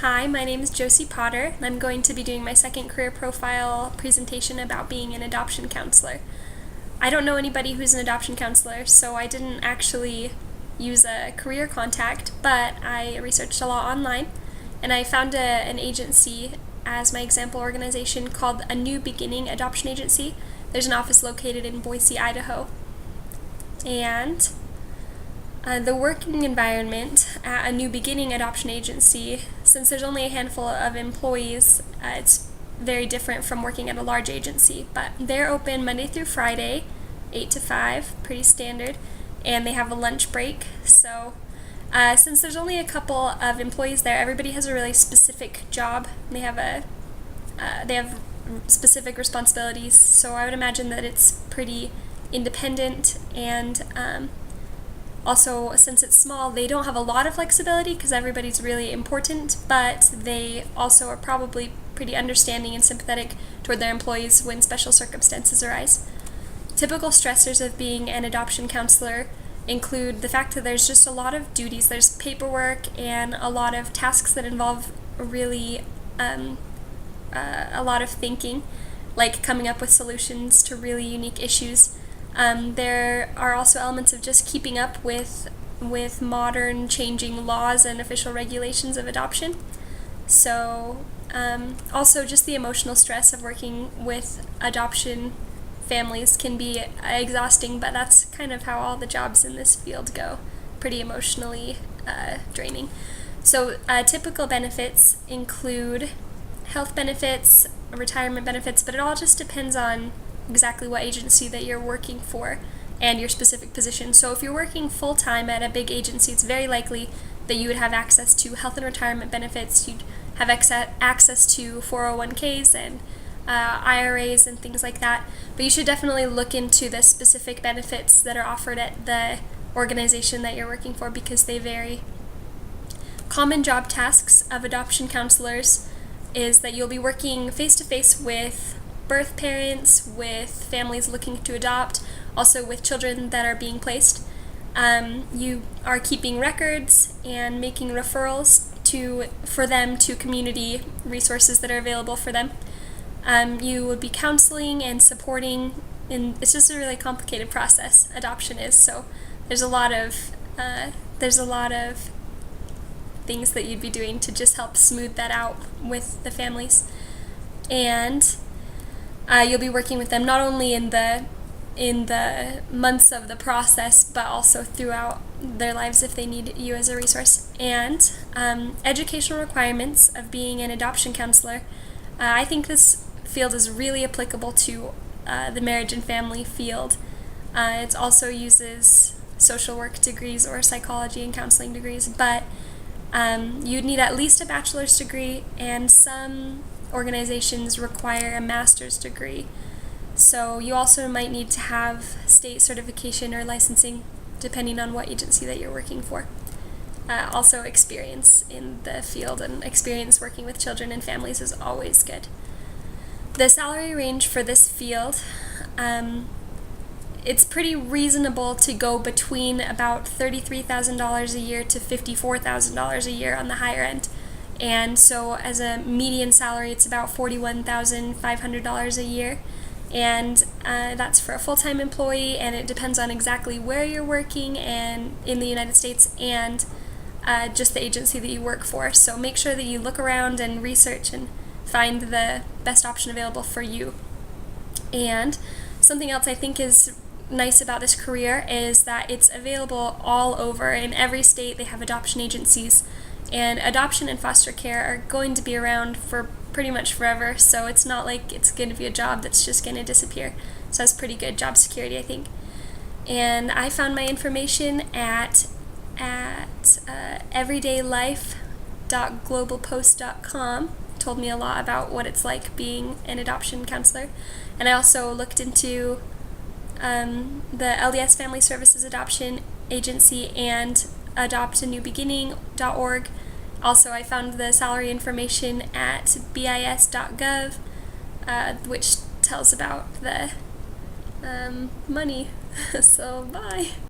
Hi, my name is Josie Potter, and I'm going to be doing my second career profile presentation about being an adoption counselor. I don't know anybody who's an adoption counselor, so I didn't actually use a career contact, but I researched a lot online, and I found an agency as my example organization called A New Beginning Adoption Agency. There's an office located in Boise, Idaho. And the working environment at A New Beginning Adoption Agency, since there's only a handful of employees, it's very different from working at a large agency. But they're open Monday through Friday, 8 to 5, pretty standard, and they have a lunch break. So since there's only a couple of employees there, everybody has a really specific job. They have specific responsibilities, so I would imagine that it's pretty independent, and also, since it's small, they don't have a lot of flexibility because everybody's really important, but they also are probably pretty understanding and sympathetic toward their employees when special circumstances arise. Typical stressors of being an adoption counselor include the fact that there's just a lot of duties. There's paperwork and a lot of tasks that involve really a lot of thinking, like coming up with solutions to really unique issues. There are also elements of just keeping up with modern changing laws and official regulations of adoption. So also just the emotional stress of working with adoption families can be exhausting, but that's kind of how all the jobs in this field go, pretty emotionally draining. So typical benefits include health benefits, retirement benefits, but it all just depends on exactly what agency that you're working for and your specific position. So if you're working full-time at a big agency, it's very likely that you would have access to health and retirement benefits. You'd have access to 401ks and IRAs and things like that. But you should definitely look into the specific benefits that are offered at the organization that you're working for because they vary. Common job tasks of adoption counselors is that you'll be working face-to-face with birth parents, with families looking to adopt, also with children that are being placed. You are keeping records and making referrals for them to community resources that are available for them. You would be counseling and supporting, and it's just a really complicated process, adoption is, so there's a lot of things that you'd be doing to just help smooth that out with the families. And you'll be working with them not only in the months of the process, but also throughout their lives if they need you as a resource. And educational requirements of being an adoption counselor. I think this field is really applicable to the marriage and family field. It also uses social work degrees or psychology and counseling degrees, but you'd need at least a bachelor's degree, and some organizations require a master's degree. So you also might need to have state certification or licensing depending on what agency that you're working for. Also experience in the field and experience working with children and families is always good. The salary range for this field, it's pretty reasonable to go between about $33,000 a year to $54,000 a year on the higher end. And so as a median salary, it's about $41,500 a year. And that's for a full-time employee, and it depends on exactly where you're working and in the United States and just the agency that you work for. So make sure that you look around and research and find the best option available for you. And something else I think is nice about this career is that it's available all over. In every state they have adoption agencies, and adoption and foster care are going to be around for pretty much forever, so it's not like it's going to be a job that's just going to disappear. So that's pretty good job security, I think. And I found my information at everydaylife.globalpost.com. Told me a lot about what it's like being an adoption counselor. And I also looked into the LDS Family Services Adoption Agency and adoptanewbeginning.org. Also, I found the salary information at bis.gov, which tells about the money. So, bye.